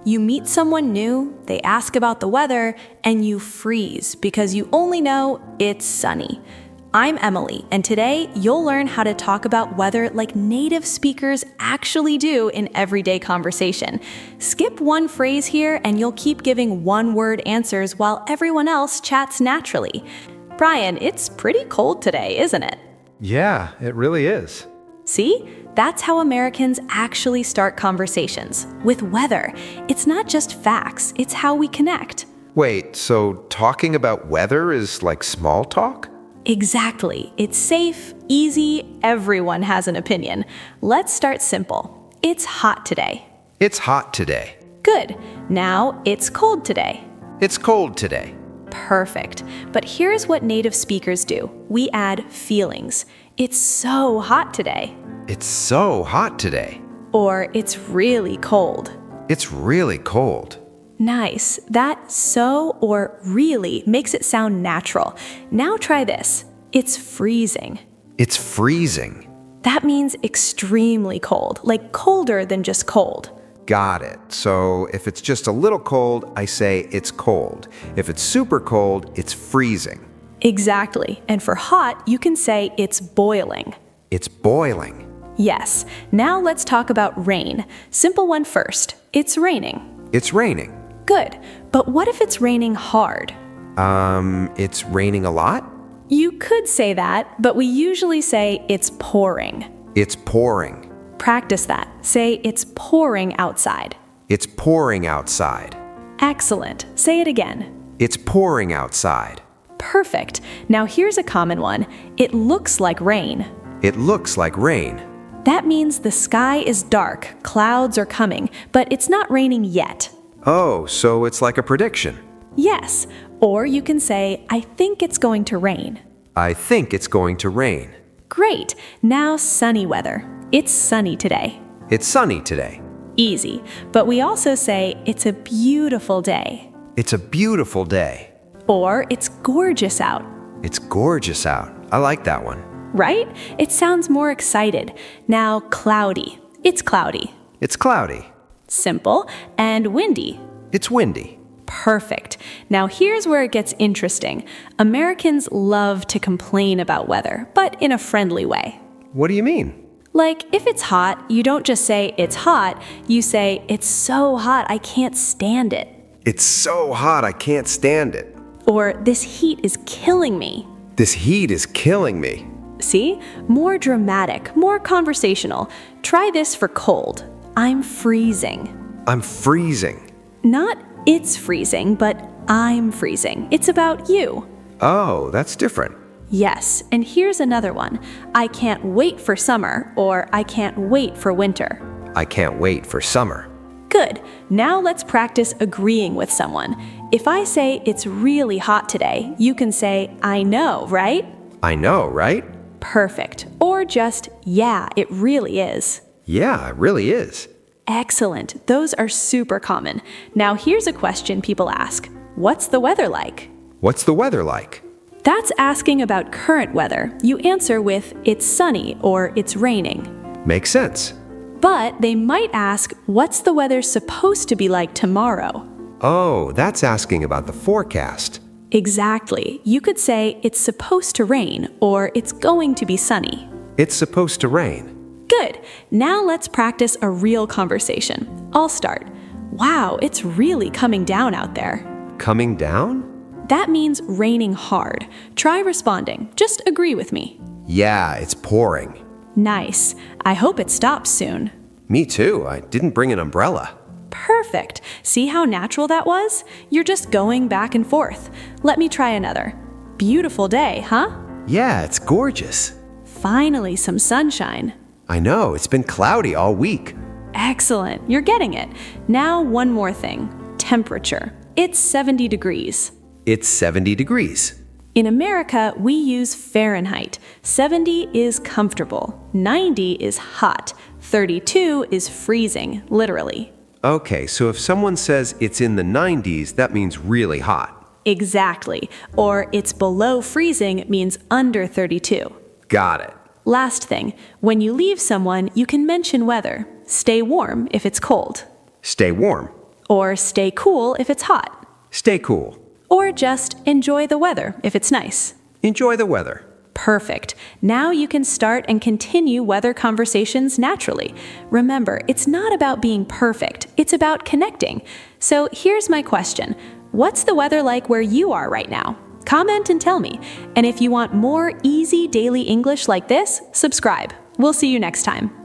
You meet someone new, they ask about the weather, and you freeze because you only know it's sunny. I'm Emily, and today you'll learn how to talk about weather like native speakers actually do in everyday conversation. Skip one phrase here and you'll keep giving one-word answers while everyone else chats naturally. Brian, it's pretty cold today, isn't it? Yeah, it really is. See? That's how Americans actually start conversations, with weather. It's not just facts, it's how we connect. Wait, so talking about weather is like small talk? Exactly. It's safe, easy, everyone has an opinion. Let's start simple. It's hot today. It's hot today. Good. Now, it's cold today. It's cold today. Perfect. But here's what native speakers do. We add feelings. It's so hot today. It's so hot today. Or it's really cold. It's really cold. Nice. That so or really makes it sound natural. Now try this. It's freezing. It's freezing. That means extremely cold, like colder than just cold. Got it. So if it's just a little cold, I say it's cold. If it's super cold, it's freezing. Exactly. And for hot, you can say it's boiling. It's boiling. Yes. Now let's talk about rain. Simple one first. It's raining. It's raining. Good. But what if it's raining hard? It's raining a lot? You could say that, but we usually say it's pouring. It's pouring. Practice that. Say it's pouring outside. It's pouring outside. Excellent. Say it again. It's pouring outside. Perfect. Now here's a common one. It looks like rain. It looks like rain. That means the sky is dark, clouds are coming, but it's not raining yet. Oh, so it's like a prediction. Yes. Or you can say, I think it's going to rain. I think it's going to rain. Great. Now sunny weather. It's sunny today. It's sunny today. Easy. But we also say it's a beautiful day. It's a beautiful day. Or it's gorgeous out. It's gorgeous out. I like that one. Right? It sounds more excited. Now cloudy. It's cloudy. It's cloudy. Simple. And windy. It's windy. Perfect. Now here's where it gets interesting. Americans love to complain about weather, but in a friendly way. What do you mean? Like, if it's hot, you don't just say it's hot, you say it's so hot I can't stand it. It's so hot I can't stand it. Or this heat is killing me. This heat is killing me. See? More dramatic, more conversational. Try this for cold. I'm freezing. I'm freezing. Not it's freezing, but I'm freezing. It's about you. Oh, that's different. Yes, and here's another one. I can't wait for summer, or I can't wait for winter. I can't wait for summer. Good. Now let's practice agreeing with someone. If I say it's really hot today, you can say, I know, right? I know, right? Perfect. Or just, yeah, it really is. Yeah, it really is. Excellent. Those are super common. Now here's a question people ask. What's the weather like? What's the weather like? That's asking about current weather. You answer with, it's sunny or it's raining. Makes sense. But they might ask, what's the weather supposed to be like tomorrow? Oh, that's asking about the forecast. Exactly. You could say, it's supposed to rain or it's going to be sunny. It's supposed to rain. Good. Now let's practice a real conversation. I'll start. Wow, it's really coming down out there. Coming down? That means raining hard. Try responding. Just agree with me. Yeah, it's pouring. Nice. I hope it stops soon. Me too. I didn't bring an umbrella. Perfect. See how natural that was? You're just going back and forth. Let me try another. Beautiful day, huh? Yeah, it's gorgeous. Finally, some sunshine. I know, it's been cloudy all week. Excellent. You're getting it. Now, one more thing. Temperature. It's 70 degrees. It's 70 degrees. In America, we use Fahrenheit. 70 is comfortable. 90 is hot. 32 is freezing, literally. Okay, so if someone says it's in the 90s, that means really hot. Exactly. Or it's below freezing means under 32. Got it. Last thing, when you leave someone, you can mention weather. Stay warm if it's cold. Stay warm. Or stay cool if it's hot. Stay cool. Or just enjoy the weather if it's nice. Enjoy the weather. Perfect. Now you can start and continue weather conversations naturally. Remember, it's not about being perfect, it's about connecting. So here's my question. What's the weather like where you are right now? Comment and tell me. And if you want more easy daily English like this, subscribe. We'll see you next time.